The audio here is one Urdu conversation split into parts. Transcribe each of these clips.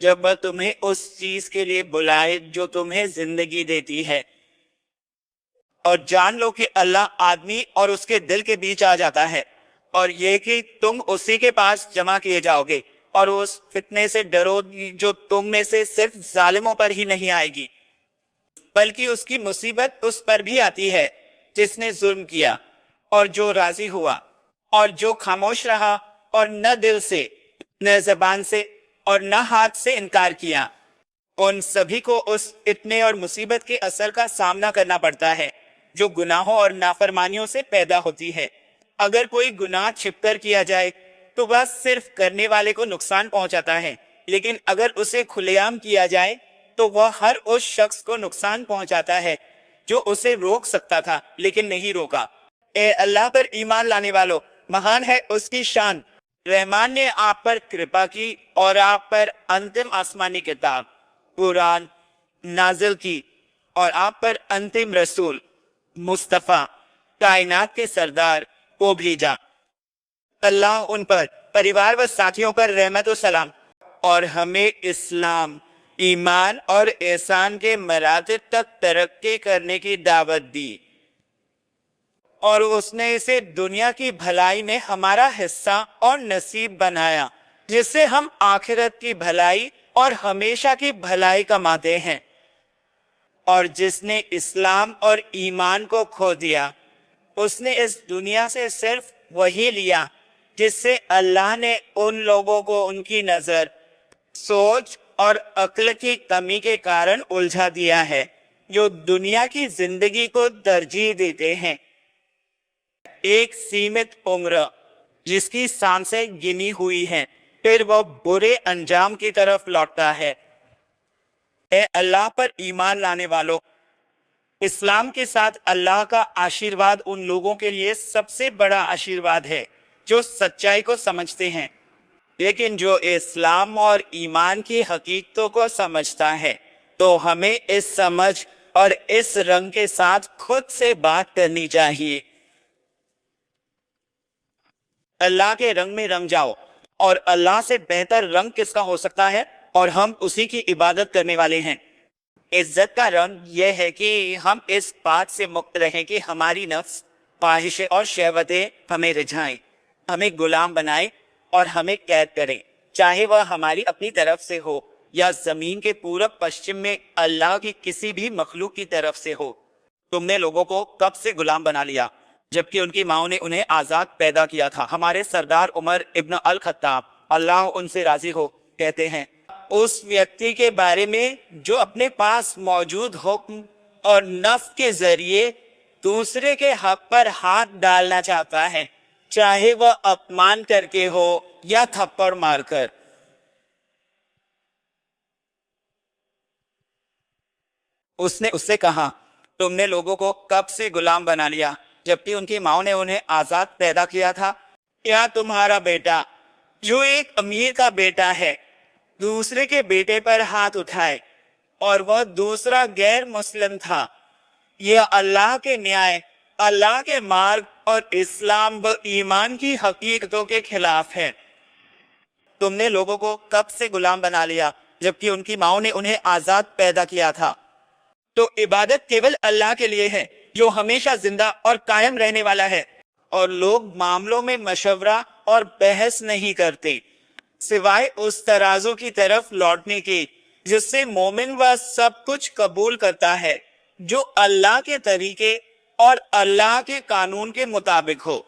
جب وہ تمہیں اس چیز کے لیے بلائے جو تمہیں زندگی دیتی ہے، اور جان لو کہ اللہ آدمی اور اس کے دل کے بیچ آ جاتا ہے، اور یہ کہ تم اسی کے پاس جمع کیے جاؤ گے، اور اس فتنے سے ڈرو جو تم میں سے صرف ظالموں پر ہی نہیں آئے گی، بلکہ اس کی مصیبت اس پر بھی آتی ہے جس نے ظلم کیا، اور جو راضی ہوا اور جو خاموش رہا، اور نہ دل سے، نہ زبان سے، اور نہ ہاتھ سے انکار کیا، ان سبھی کو اس فتنے اور مصیبت کے اثر کا سامنا کرنا پڑتا ہے جو گناہوں اور نافرمانیوں سے پیدا ہوتی ہے۔ اگر کوئی گناہ چھپ کر کیا جائے تو وہ صرف کرنے والے کو نقصان پہنچاتا ہے، لیکن اگر اسے کھلے عام کیا جائے تو وہ ہر اس شخص کو نقصان پہنچاتا ہے جو اسے روک سکتا تھا لیکن نہیں روکا۔ اے اللہ پر ایمان لانے والو، مہان ہے اس کی شان۔ رحمان نے آپ پر کرپا کی اور آپ پر انتم آسمانی کتاب قرآن نازل کی، اور آپ پر انتم رسول مصطفیٰ کائنات کے سردار کو بھیجا۔ اللہ ان پر، پریوار و ساتھیوں پر رحمت و سلام، اور ہمیں اسلام، ایمان اور احسان کے مراتب تک ترقی کرنے کی دعوت دی، اور اس نے اسے دنیا کی بھلائی میں ہمارا حصہ اور نصیب بنایا، جس سے ہم آخرت کی بھلائی اور ہمیشہ کی بھلائی کماتے ہیں۔ اور جس نے اسلام اور ایمان کو کھو دیا، اس نے اس دنیا سے صرف وہی لیا جس سے اللہ نے ان لوگوں کو ان کی نظر، سوچ اور عقل کی کمی کے کارن الجھا دیا ہے، جو دنیا کی زندگی کو ترجیح دیتے ہیں، ایک سیمت عمر جس کی سانسیں گنی ہوئی ہیں، پھر وہ برے انجام کی طرف لوٹتا ہے۔ اے اللہ پر ایمان لانے والو، اسلام کے ساتھ اللہ کا آشیرواد ان لوگوں کے لیے سب سے بڑا آشیرواد ہے جو سچائی کو سمجھتے ہیں، لیکن جو اسلام اور ایمان کی حقیقتوں کو سمجھتا ہے تو ہمیں اس سمجھ اور اس رنگ کے ساتھ خود سے بات کرنی چاہیے۔ اللہ کے رنگ میں رنگ جاؤ، اور اللہ سے بہتر رنگ کس کا ہو سکتا ہے، اور ہم اسی کی عبادت کرنے والے ہیں۔ عزت کا رنگ یہ ہے کہ ہم اس بات سے مکت رہیں کہ ہماری نفس، خواہشیں اور شہوتیں ہمیں رجھائیں، ہمیں غلام بنائیں اور ہمیں قید کریں، چاہے وہ ہماری اپنی طرف سے ہو یا زمین کے پورب پشچم میں اللہ کی کسی بھی مخلوق کی طرف سے ہو۔ تم نے لوگوں کو کب سے غلام بنا لیا جبکہ ان کی ماؤں نے انہیں آزاد پیدا کیا تھا۔ ہمارے سردار عمر ابن الخطاب اللہ ان سے راضی ہو کہتے ہیں، اس ویکتی کے بارے میں جو اپنے پاس موجود حکم اور نفع کے ذریعے دوسرے کے حق پر ہاتھ ڈالنا چاہتا ہے، چاہے وہ اپمان کر کے ہو یا تھپڑ مار کر۔ اس نے اس سے کہا، تم نے لوگوں کو کب سے غلام بنا لیا جبکہ ان کی ماؤں نے انہیں آزاد پیدا کیا تھا؟ کیا تمہارا بیٹا جو ایک امیر کا بیٹا ہے دوسرے کے بیٹے پر ہاتھ اٹھائے اور وہ دوسرا غیر مسلم تھا؟ یہ اللہ کے نیائے، اللہ کے مارگ اور اسلام و ایمان کی حقیقتوں کے خلاف ہے۔ تم نے لوگوں کو کب سے غلام بنا لیا جبکہ ان کی ماؤں نے انہیں آزاد پیدا کیا تھا؟ تو عبادت کیول اللہ کے لیے ہے جو ہمیشہ زندہ اور قائم رہنے والا ہے، اور لوگ معاملوں میں مشورہ اور بحث نہیں کرتے سوائے اس ترازو کی طرف لوٹنے کے جس سے مومن وہ سب کچھ قبول کرتا ہے جو اللہ کے طریقے اور اللہ کے قانون کے مطابق ہو،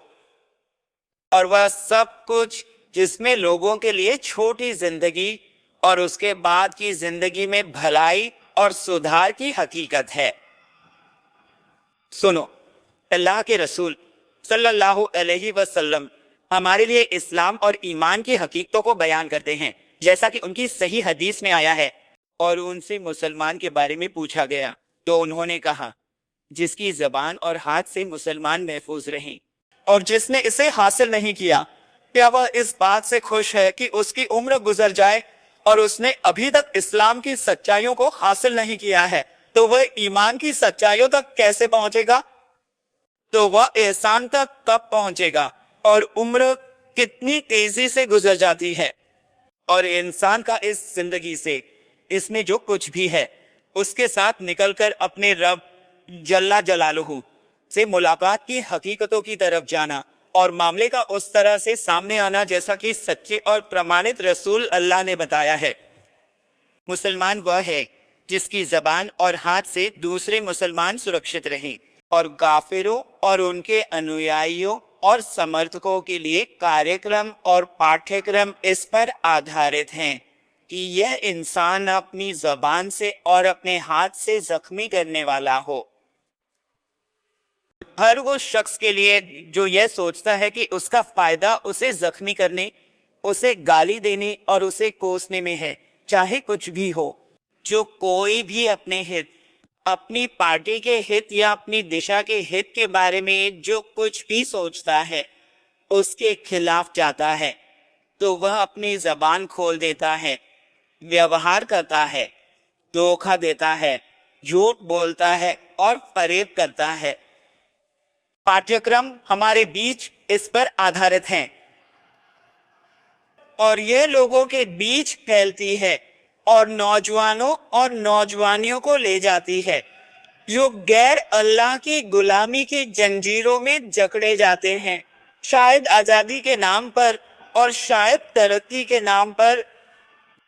اور وہ سب کچھ جس میں لوگوں کے لیے چھوٹی زندگی اور اس کے بعد کی زندگی میں بھلائی اور سدھار کی حقیقت ہے۔ سنو، اللہ کے رسول صلی اللہ علیہ وسلم ہمارے لیے اسلام اور ایمان کی حقیقتوں کو بیان کرتے ہیں جیسا کہ ان کی صحیح حدیث میں آیا ہے۔ اور ان سے مسلمان کے بارے میں پوچھا گیا تو انہوں نے کہا، جس کی زبان اور ہاتھ سے مسلمان محفوظ رہیں، اور جس نے اسے حاصل نہیں کیا، کیا وہ اس بات سے خوش ہے کہ اس کی عمر گزر جائے اور اس نے ابھی تک اسلام کی سچائیوں کو حاصل نہیں کیا ہے، تو وہ ایمان کی سچائیوں تک کیسے پہنچے گا؟ تو وہ احسان تک کب پہنچے گا؟ اور عمر کتنی تیزی سے گزر جاتی ہے۔ اور انسان کا اس زندگی سے، اس میں جو کچھ بھی ہے، اس کے ساتھ نکل کر اپنے رب جل جلالہ سے ملاقات کی حقیقتوں کی طرف جانا اور معاملے کا اس طرح سے سامنے آنا جیسا کہ سچے اور پرمانت رسول اللہ نے بتایا ہے۔ مسلمان وہ ہے جس کی زبان اور ہاتھ سے دوسرے مسلمان سرکشت رہیں، اور کافروں اور ان کے انویائیوں اور سمرتھکوں کے لیے کاریکرم اور پاٹھیکرم اس پر آدھارت ہیں کہ یہ انسان اپنی زبان سے اور اپنے ہاتھ سے زخمی کرنے والا ہو۔ ہر وہ شخص کے لیے جو یہ سوچتا ہے کہ اس کا فائدہ اسے زخمی کرنے، اسے گالی دینے اور اسے کوسنے میں ہے، چاہے کچھ بھی ہو، جو کوئی بھی اپنے ہت، اپنی پارٹی کے ہت یا اپنی دشا کے ہت کے بارے میں جو کچھ بھی سوچتا ہے، اس کے خلاف جاتا ہے، تو وہ اپنی زبان کھول دیتا ہے، ویوہار کرتا ہے، دھوکہ دیتا ہے، جھوٹ بولتا ہے اور فریب کرتا ہے۔ پاٹھیکرم ہمارے بیچ اس پر آدھارت ہیں، اور یہ لوگوں کے بیچ پھیلتی ہے اور نوجوانوں اور نوجوانیوں کو لے جاتی ہے جو غیر اللہ کی غلامی کی زنجیروں میں جکڑے جاتے ہیں، شاید آزادی کے نام پر اور شاید ترقی کے نام پر،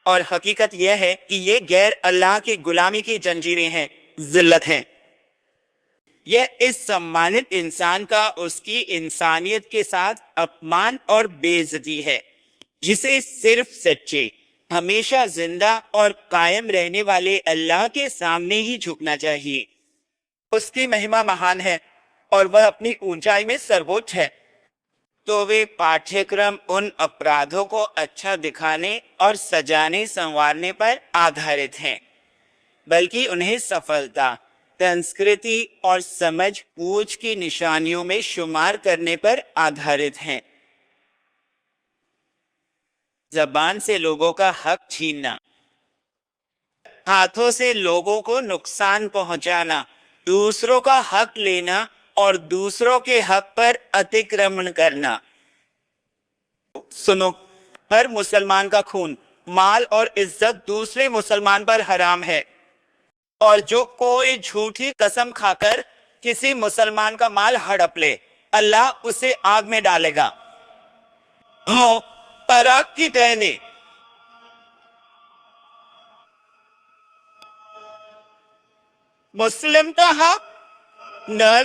اور حقیقت یہ ہے کہ یہ غیر اللہ کی غلامی کی زنجیریں ہیں، ذلت ہیں۔ یہ اس سمانت انسان کا اس کی انسانیت کے ساتھ اپمان اور بے عزتی ہے، جسے صرف سچے، ہمیشہ زندہ اور قائم رہنے والے اللہ کے سامنے ہی جھکنا چاہیے۔ اس کی مہمہ مہان ہے اور وہ اپنی اونچائی میں سرووچ ہے، تو وہ پاٹھیکرم ان اپرادھوں کو اچھا دکھانے اور سجانے سنوارنے پر آدھارت ہیں، بلکہ انہیں سفلتا، سنسکرتی اور سمجھ بوجھ کی نشانیوں میں شمار کرنے پر آدھارت ہیں۔ زبان سے لوگوں کا حق چھیننا، ہاتھوں سے لوگوں کو نقصان پہنچانا، دوسروں کا حق لینا اور دوسروں کے حق پر اتکرمن کرنا۔ سنو، ہر مسلمان کا خون، مال اور عزت دوسرے مسلمان پر حرام ہے، اور جو کوئی جھوٹی قسم کھا کر کسی مسلمان کا مال ہڑپ لے، اللہ اسے آگ میں ڈالے گا۔ ہاں، پراگ کی ٹہنی، مسلم کا حق نر،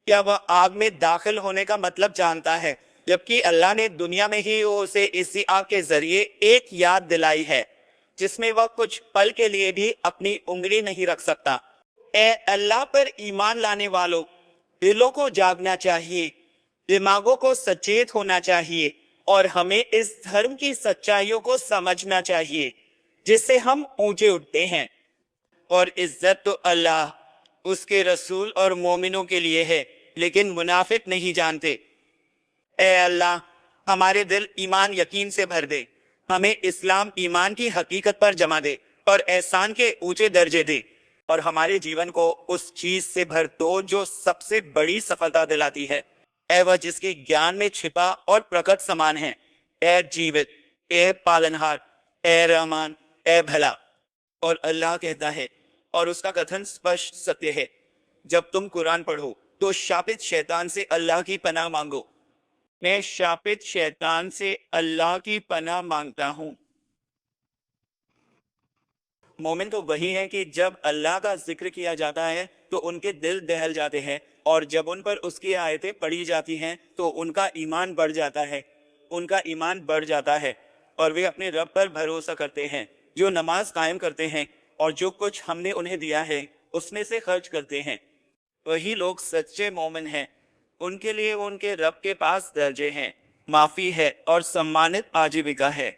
کیا وہ آگ میں داخل ہونے کا مطلب جانتا ہے، جبکہ اللہ نے دنیا میں ہی اسے اسی آگ کے ذریعے ایک یاد دلائی ہے جس میں وہ کچھ پل کے لیے بھی اپنی انگلی نہیں رکھ سکتا۔ اے اللہ پر ایمان لانے والوں، دلوں کو جاگنا چاہیے، دماغوں کو سچیت ہونا چاہیے، اور ہمیں اس دھرم کی سچائیوں کو سمجھنا چاہیے جس سے ہم اونچے اٹھتے ہیں۔ اور عزت تو اللہ، اس کے رسول اور مومنوں کے لیے ہے، لیکن منافق نہیں جانتے۔ اے اللہ، ہمارے دل ایمان یقین سے بھر دے، ہمیں اسلام ایمان کی حقیقت پر جمع دے اور احسان کے اونچے درجے دے، اور ہمارے جیون کو اس چیز سے بھر دو جو سب سے بڑی سفلتا دلاتی ہے، اے وہ جس کے گیان میں چھپا اور پرکٹ سامان ہے۔ اے جیوت، اے پالنہار، اے رحمان، اے بھلا۔ اور اللہ کہتا ہے، اور اس کا کتھن سپشٹ ستیہ ہے، جب تم قرآن پڑھو تو شاپت شیطان سے اللہ کی پناہ مانگو۔ میں شاپت شیطان سے اللہ کی پناہ مانگتا ہوں۔ مومن تو وہی ہے کہ جب اللہ کا ذکر کیا جاتا ہے تو ان کے دل دہل جاتے ہیں، اور جب ان پر اس کی آیتیں پڑھی جاتی ہیں تو ان کا ایمان بڑھ جاتا ہے، ان کا ایمان بڑھ جاتا ہے، اور وہ اپنے رب پر بھروسہ کرتے ہیں، جو نماز قائم کرتے ہیں اور جو کچھ ہم نے انہیں دیا ہے اس میں سے خرچ کرتے ہیں۔ وہی لوگ سچے مومن ہیں، ان کے لیے ان کے رب کے پاس درجے ہیں، معافی ہے اور سمانت آجیوکا ہے۔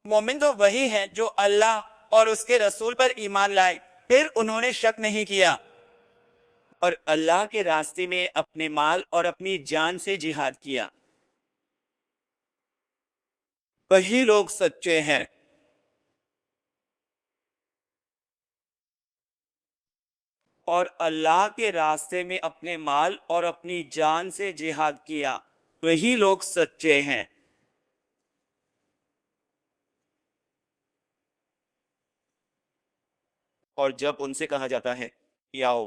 مومن تو وہی ہے جو اللہ اور اس کے رسول پر ایمان لائے، پھر انہوں نے شک نہیں کیا، اور اللہ کے راستے میں اپنے مال اور اپنی جان سے جہاد کیا۔ وہی لوگ سچے ہیں۔ اور اللہ کے راستے میں اپنے مال اور اپنی جان سے جہاد کیا، وہی لوگ سچے ہیں۔ اور جب ان سے کہا جاتا ہے کہ آؤ،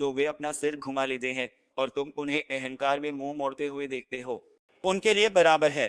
تو وہ اپنا سر گھما لیتے ہیں اور تم انہیں اہنکار میں منہ موڑتے ہوئے دیکھتے ہو۔ ان کے لیے برابر ہے،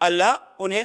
اللہ انہیں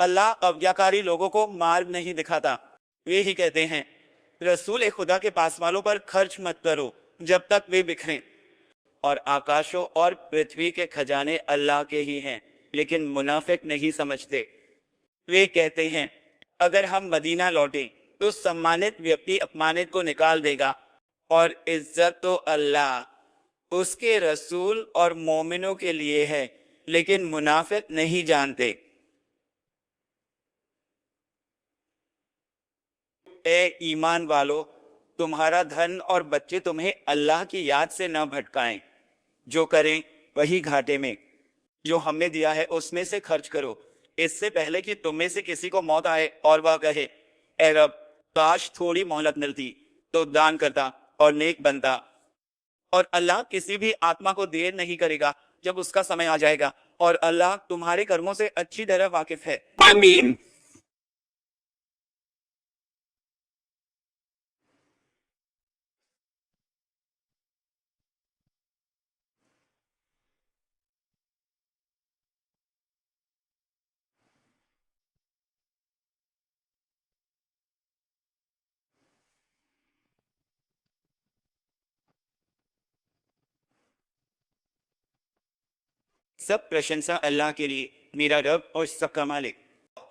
اللہ اغیاکاری لوگوں کو مار نہیں دکھاتا۔ یہی کہتے ہیں رسول خدا کے پاس والوں پر خرچ مت کرو جب تک وہ بکھریں، اور آکاشوں اور پرتھوی کے خزانے اللہ کے ہی ہیں، لیکن منافق نہیں سمجھتے۔ وہ کہتے ہیں اگر ہم مدینہ لوٹیں تو سمانت ویکتی اپمانت کو نکال دے گا، اور عزت تو اللہ، اس کے رسول اور مومنوں کے لیے ہے، لیکن منافق نہیں جانتے۔ اے ایمان والو، تمہارا دھن اور بچے تمہیں اللہ کی یاد سے نہ بھٹکائیں۔ جو کریں وہی گھاٹے میں، جو ہم نے دیا ہے اس میں سے خرچ کرو، اس سے پہلے کہ تم میں سے کسی کو موت آئے اور وہ کہے اے رب، کاش تھوڑی مہلت ملتی تو دان کرتا اور نیک بنتا۔ اور اللہ کسی بھی آتما کو دیر نہیں کرے گا جب اس کا سمے آ جائے گا، اور اللہ تمہارے کرموں سے اچھی طرح واقف ہے۔ آمین۔ سب پرشنسا اللہ کے لیے، میرا رب اور سب کا مالک،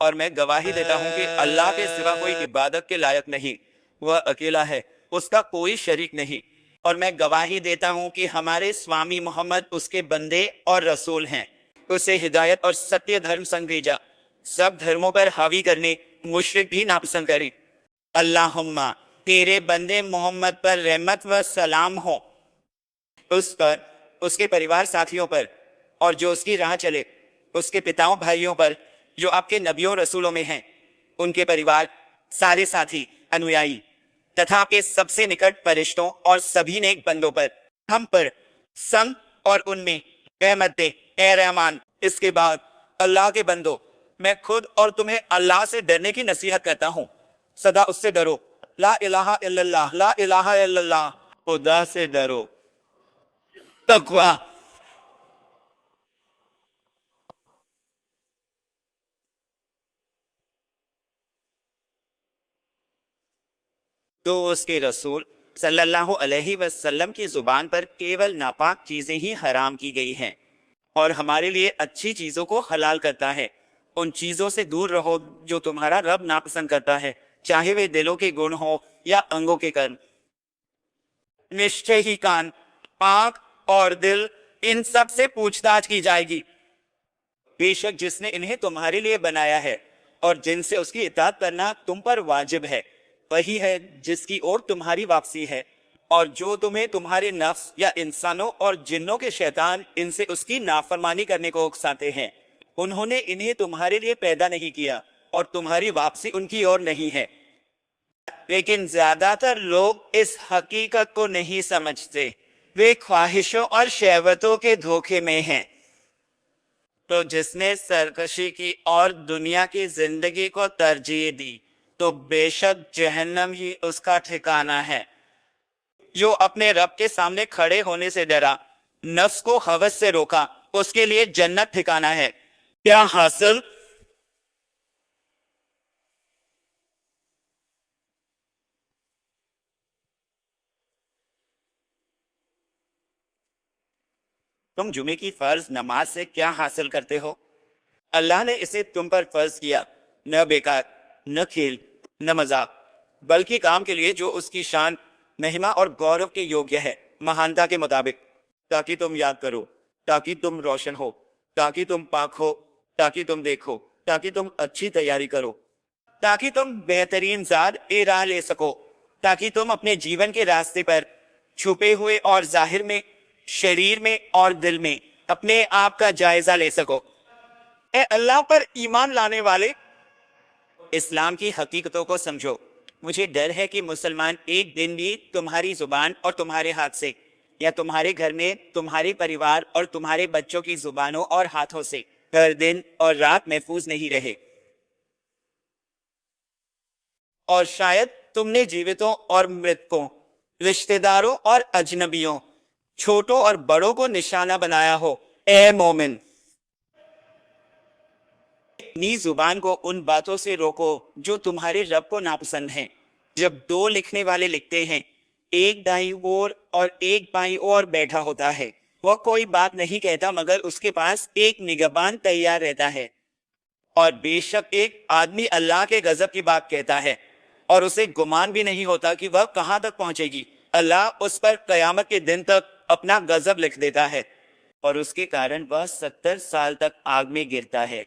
اور میں گواہی دیتا ہوں کہ اللہ کے سوا کوئی عبادت کے لائق نہیں، وہ اکیلا ہے، اس کا کوئی شریک نہیں۔ اور میں گواہی دیتا ہوں کہ ہمارے سوامی محمد اس کے بندے اور رسول ہیں۔ اسے ہدایت اور ستیہ دھرم سنگ بھیجا، سب دھرموں پر حاوی کرنے، مشرک بھی ناپسند کریں۔ اللہم تیرے بندے محمد پر رحمت و سلام ہو، اس پر، اس کے پریوار ساتھیوں پر، اور جو اس کی راہ چلے، اس کے پتاؤں بھائیوں پر جو آپ کے نبیوں رسولوں میں ہیں، ان کے پریوار، سارے ساتھی، انویائی، تتھا آپ کے سب سے نکٹ فرشتوں اور سبھی نیک بندوں پر، ہم پر سنگ اور ان میں رحمت دے اے رحمان۔ اس کے بعد اللہ کے بندو، میں خود اور تمہیں اللہ سے ڈرنے کی نصیحت کرتا ہوں۔ سدا اس سے ڈرو، لا الہ الا اللہ، لا الہ الا اللہ، خدا سے ڈرو۔ تقوی۔ تو اس کے رسول صلی اللہ علیہ وسلم کی زبان پر کیول ناپاک چیزیں ہی حرام کی گئی ہیں، اور ہمارے لیے اچھی چیزوں کو حلال کرتا ہے۔ ان چیزوں سے دور رہو جو تمہارا رب ناپسند کرتا ہے، چاہے وہ دلوں کے گن ہو یا انگوں کے کرم۔ نشچے ہی کان، آنکھ اور دل، ان سب سے پوچھ تاچھ کی جائے گی۔ بے شک جس نے انہیں تمہارے لیے بنایا ہے اور جن سے اس کی اطاعت کرنا تم پر واجب ہے، وہی ہے جس کی اور تمہاری واپسی ہے، اور جو تمہیں تمہارے نفس یا انسانوں اور جنوں کے شیطان ان سے اس کی نافرمانی کرنے کو اکساتے ہیں، انہوں نے انہیں تمہارے لیے پیدا نہیں کیا، اور تمہاری واپسی ان کی اور نہیں ہے۔ لیکن زیادہ تر لوگ اس حقیقت کو نہیں سمجھتے، وہ خواہشوں اور شہوتوں کے دھوکے میں ہیں۔ تو جس نے سرکشی کی اور دنیا کی زندگی کو ترجیح دی تو بے شک جہنم ہی اس کا ٹھکانہ ہے۔ جو اپنے رب کے سامنے کھڑے ہونے سے ڈرا، نفس کو ہوس سے روکا، اس کے لیے جنت ٹھکانہ ہے۔ کیا حاصل؟ تم جمعے کی فرض نماز سے کیا حاصل کرتے ہو؟ اللہ نے اسے تم پر فرض کیا، نہ بیکار، نہ کھیل، نہ مذاق، بلکہ کام کے لیے جو اس کی شان، مہما اور گورو کے یوگیہ ہے، مہانتا کے مطابق، تاکہ تم یاد کرو، تاکہ تم روشن ہو، تاکہ تم پاک ہو، تاکہ تم دیکھو، تاکہ تم اچھی تیاری کرو، تاکہ تم بہترین ذات راہ لے سکو، تاکہ تم اپنے جیون کے راستے پر چھپے ہوئے اور ظاہر میں، شریر میں اور دل میں اپنے آپ کا جائزہ لے سکو۔ اے اللہ پر ایمان لانے والے، اسلام کی حقیقتوں کو سمجھو۔ مجھے ڈر ہے کہ مسلمان ایک دن بھی تمہاری زبان اور تمہارے ہاتھ سے، یا تمہارے گھر میں تمہارے پریوار اور تمہارے بچوں کی زبانوں اور ہاتھوں سے ہر دن اور رات محفوظ نہیں رہے۔ اور شاید تم نے جیوتوں اور مرتکوں، رشتہ داروں اور اجنبیوں، چھوٹوں اور بڑوں کو نشانہ بنایا ہو۔ اے مومن، اپنی زبان کو ان باتوں سے روکو جو تمہارے رب کو ناپسند ہیں۔ جب دو لکھنے والے لکھتے ہیں، ایک دائیں اور ایک بائیں اور بیٹھا ہوتا ہے، وہ کوئی بات نہیں کہتا مگر اس کے پاس ایک نگہبان تیار رہتا ہے، اور بے شک ایک آدمی اللہ کے غضب کی بات کہتا ہے اور اسے گمان بھی نہیں ہوتا کہ وہ کہاں تک پہنچے گی۔ اللہ اس پر قیامت کے دن تک اپنا غضب لکھ دیتا ہے، اور اس کے کارن وہ 70 سال تک آگ میں گرتا ہے۔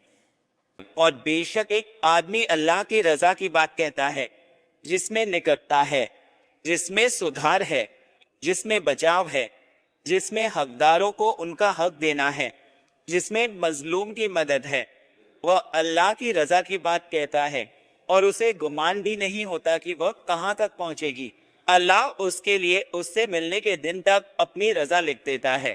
اور بے شک ایک آدمی اللہ کی رضا کی بات کہتا ہے، جس میں نکٹتا ہے، جس میں سدھار ہے، جس میں بچاؤ ہے، جس میں حقداروں کو ان کا حق دینا ہے، جس میں مظلوم کی مدد ہے۔ وہ اللہ کی رضا کی بات کہتا ہے اور اسے گمان بھی نہیں ہوتا کہ وہ کہاں تک پہنچے گی۔ اللہ اس کے لیے اس سے ملنے کے دن تک اپنی رضا لکھ دیتا ہے،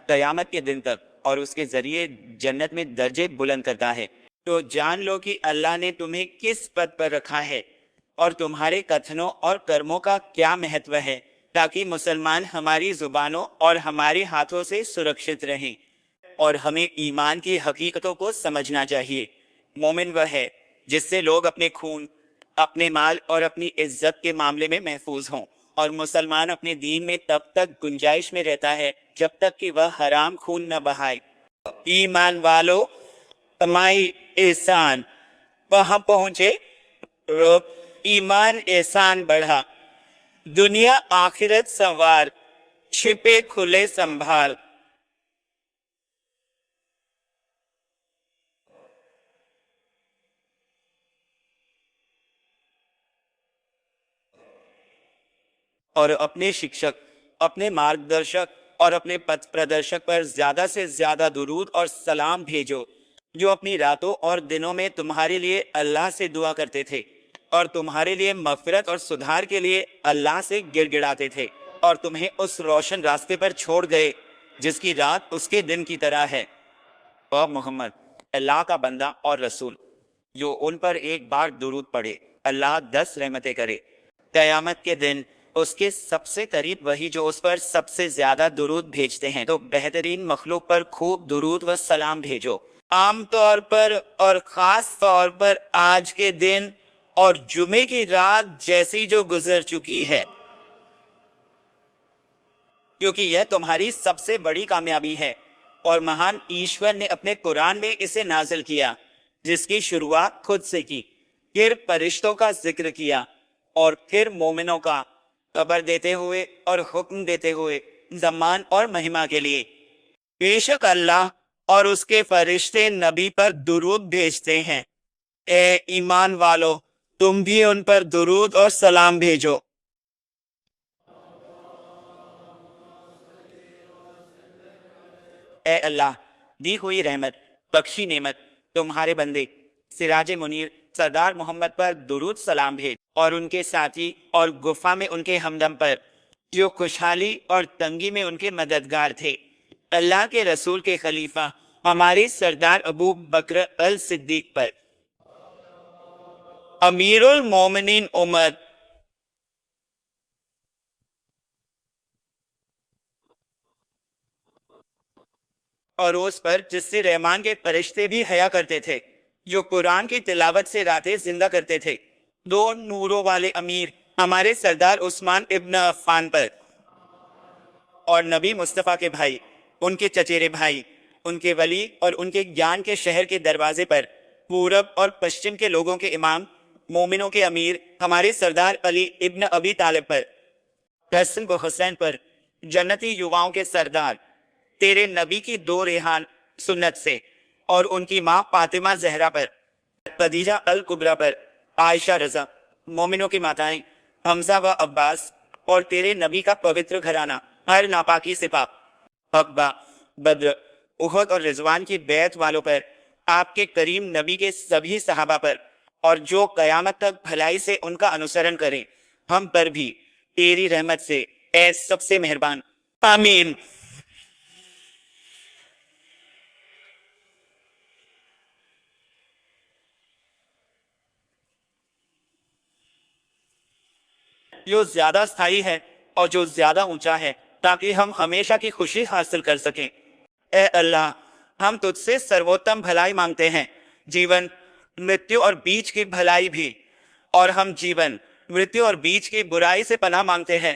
قیامت کے دن تک، اور اس کے ذریعے جنت میں درجے بلند کرتا ہے۔ تو جان لو کہ اللہ نے تمہیں کس پد پر رکھا ہے اور تمہارے کتھنوں اور کرموں کا کیا مہتو ہے، تاکہ مسلمان ہماری زبانوں اور ہمارے ہاتھوں سے سرکشت رہیں۔ اور ہمیں ایمان کی حقیقتوں کو سمجھنا چاہیے۔ مومن وہ ہے جس سے لوگ اپنے خون، اپنے مال اور اپنی عزت کے معاملے میں محفوظ ہوں، اور مسلمان اپنے دین میں تب تک گنجائش میں رہتا ہے جب تک کہ وہ حرام خون نہ بہائے۔ ایمان والو، تمہاری احسان وہاں پہنچے، رب ایمان احسان بڑھا، دنیا آخرت سنوار، چھپے کھلے سنبھال۔ اور اپنے شکشک، اپنے مارگدرشک اور اپنے پتھ پردرشک پر زیادہ سے زیادہ درود اور سلام بھیجو، جو اپنی راتوں اور دنوں میں تمہارے لیے اللہ سے دعا کرتے تھے، اور تمہارے لیے مغفرت اور سدھار کے لیے اللہ سے گڑ گڑاتے تھے، اور تمہیں اس روشن راستے پر چھوڑ گئے جس کی رات اس کے دن کی طرح ہے۔ اور محمد اللہ کا بندہ اور رسول، جو ان پر ایک بار درود پڑھے، اللہ 10 رحمتیں کرے۔ قیامت کے دن اس کے سب سے قریب وہی جو اس پر سب سے زیادہ درود بھیجتے ہیں، تو بہترین مخلوق پر خوب درود و سلام بھیجو۔ عام طور پر اور خاص طور پر آج کے دن اور جمعے کی رات جیسی جو گزر چکی ہے، کیونکہ یہ تمہاری سب سے بڑی کامیابی ہے، اور مہان ایشور نے اپنے قرآن میں اسے نازل کیا، جس کی شروعات خود سے کی، پھر فرشتوں کا ذکر کیا، اور پھر مومنوں کا، خبر دیتے ہوئے اور حکم دیتے ہوئے زمان اور مہمہ کے لیے۔ بے شک اللہ اور اس کے فرشتے نبی پر درود بھیجتے ہیں۔ اے ایمان والو، تم بھی ان پر درود اور سلام بھیجو۔ اے اللہ، دی ہوئی رحمت، بخشی نعمت، تمہارے بندے سراج منیر سردار محمد پر درود سلام بھیج، اور ان کے ساتھی اور گفا میں ان کے ہمدم پر، جو خوشحالی اور تنگی میں ان کے مددگار تھے۔ اللہ کے رسول کے خلیفہ ہمارے سردار ابو بکر الصدیق پر، امیر المومنین عمر، اور اس پر جس سے رحمان کے فرشتے بھی حیا کرتے تھے، جو قرآن کی تلاوت سے راتیں زندہ کرتے تھے، 2 نوروں والے امیر ہمارے سردار عثمان ابن عفان پر، اور نبی مصطفیٰ کے بھائی، ان کے چچیرے بھائی، ان کے ولی اور ان کے گیان کے شہر کے دروازے پر، پورب اور پشچم کے لوگوں کے امام، مومنوں کے امیر ہمارے سردار علی ابن ابی طالب پر، حسن و حسین پر، جنتی یواؤں کے سردار، تیرے نبی کی 2 ریحان سنت سے، اور ان کی ماں فاطمہ زہرا پر، خدیجہ الکبریٰ پر، عائشہ رضا، مومنوں کی ماتائیں حمزہ و عباس، اور تیرے نبی کا پوتر گھرانہ ہر ناپاکی سے پاک، عقبہ، بدر، احد اور رضوان کی بیعت والوں پر، آپ کے کریم نبی کے سبھی صحابہ پر، اور جو قیامت تک بھلائی سے ان کا انوسرن کریں، ہم پر بھی تیری رحمت سے اے سب سے مہربان۔ آمین۔ جو زیادہ استھائی ہے اور جو زیادہ اونچا ہے، تاکہ ہم ہمیشہ کی خوشی حاصل کر سکیں۔ اے اللہ، ہم تجھ سے سروتم بھلائی مانگتے ہیں، جیون، مرتیو اور بیچ کی بھلائی بھی، اور ہم جیون، مرتیو اور بیچ کی برائی سے پناہ مانگتے ہیں۔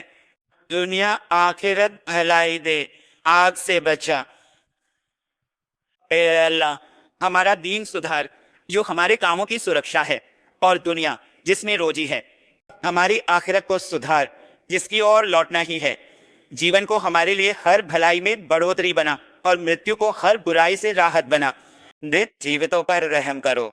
دنیا آخرت بھلائی دے، آگ سے بچا۔ اے اللہ، ہمارا دین سدھار جو ہمارے کاموں کی سرکشا ہے، اور دنیا جس میں روزی ہے۔ ہماری آخرت کو سدھار جس کی اور لوٹنا ہی ہے۔ جیون کو ہمارے لیے ہر بھلائی میں بڑھوتری بنا، اور مرتیو کو ہر برائی سے راحت بنا۔ نت جیوتوں پر رحم کرو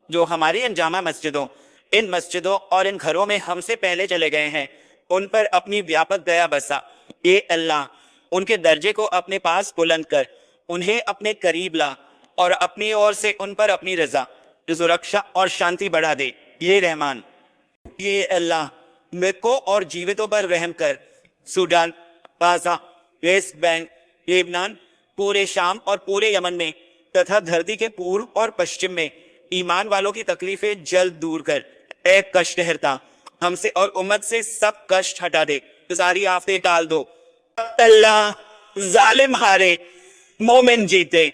جو ہماری انجامہ مسجدوں، ان مسجدوں اور ان گھروں میں ہم سے پہلے چلے گئے ہیں، ان پر اپنی ویاپک دیا برسا۔ اے اللہ، ان کے درجے کو اپنے پاس بلند کر، انہیں اپنے قریب لا، اور اپنی اور سے ان پر اپنی رضا، سرکشا اور شانتی بڑھا دے۔ یہ رحمان، یہ اللہ، مکو اور جیوتوں پر رحم کر۔ Sudan, Gaza, West Bank, Lebanon, پورے شام اور پورے یمن میں تتھا دھرتی کے پورب اور پشچم میں ایمان والوں کی تکلیفیں جلد دور کر۔ اے کشٹ ہرتا، ہم سے اور امت سے سب کشٹ ہٹا دے، ساری آفتیں ٹال دو۔ اللہ، ظالم ہارے، مومن جیتے۔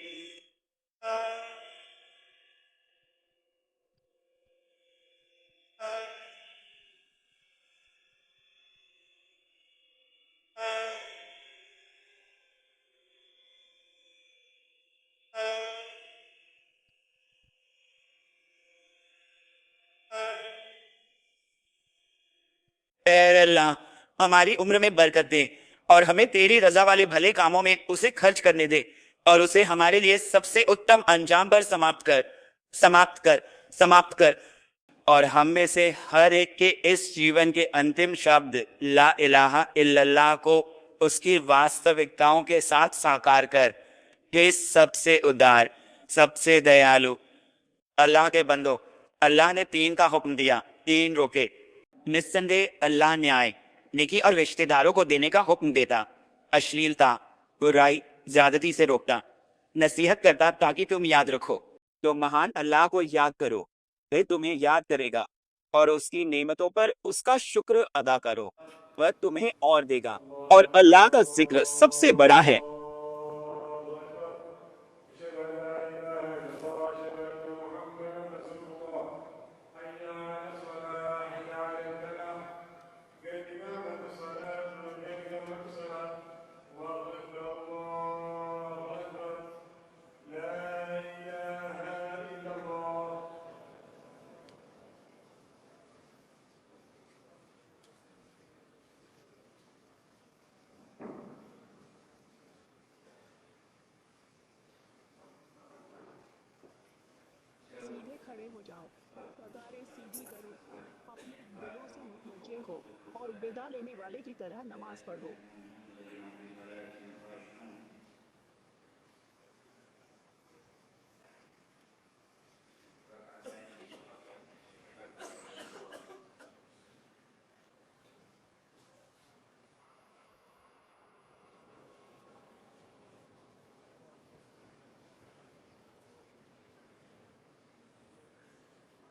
اے اللہ، ہماری عمر میں برکت دے، اور ہمیں تیری رضا والے بھلے کاموں میں اسے خرچ کرنے دے، اور اسے ہمارے لیے سب سے اتم انجام پر سماپت کر۔ اور ہم میں سے ہر ایک کے اس جیون کے انتم شبد لا الہ الا اللہ کو اس کی واستوکتاؤں کے ساتھ ساکار کر۔ کہ سب سے ادار، سب سے دیالو اللہ کے بندو، اللہ نے 3 کا حکم دیا، 3 روکے۔ نسندے اللہ نیائے، نیکی اور رشتہ داروں کو دینے کا حکم دیتا، اشلیلتا، برائی، زیادتی سے روکتا، نصیحت کرتا تاکہ تم یاد رکھو۔ تو مہان اللہ کو یاد کرو، وہ تمہیں یاد کرے گا، اور اس کی نعمتوں پر اس کا شکر ادا کرو، وہ تمہیں اور دے گا، اور اللہ کا ذکر سب سے بڑا ہے۔ سیدھے کھڑے ہو جاؤ، قطاریں سیدھی کرو، اپنے دلوں سے متوجہ ہو اور ودا لینے والے کی طرح نماز پڑھو۔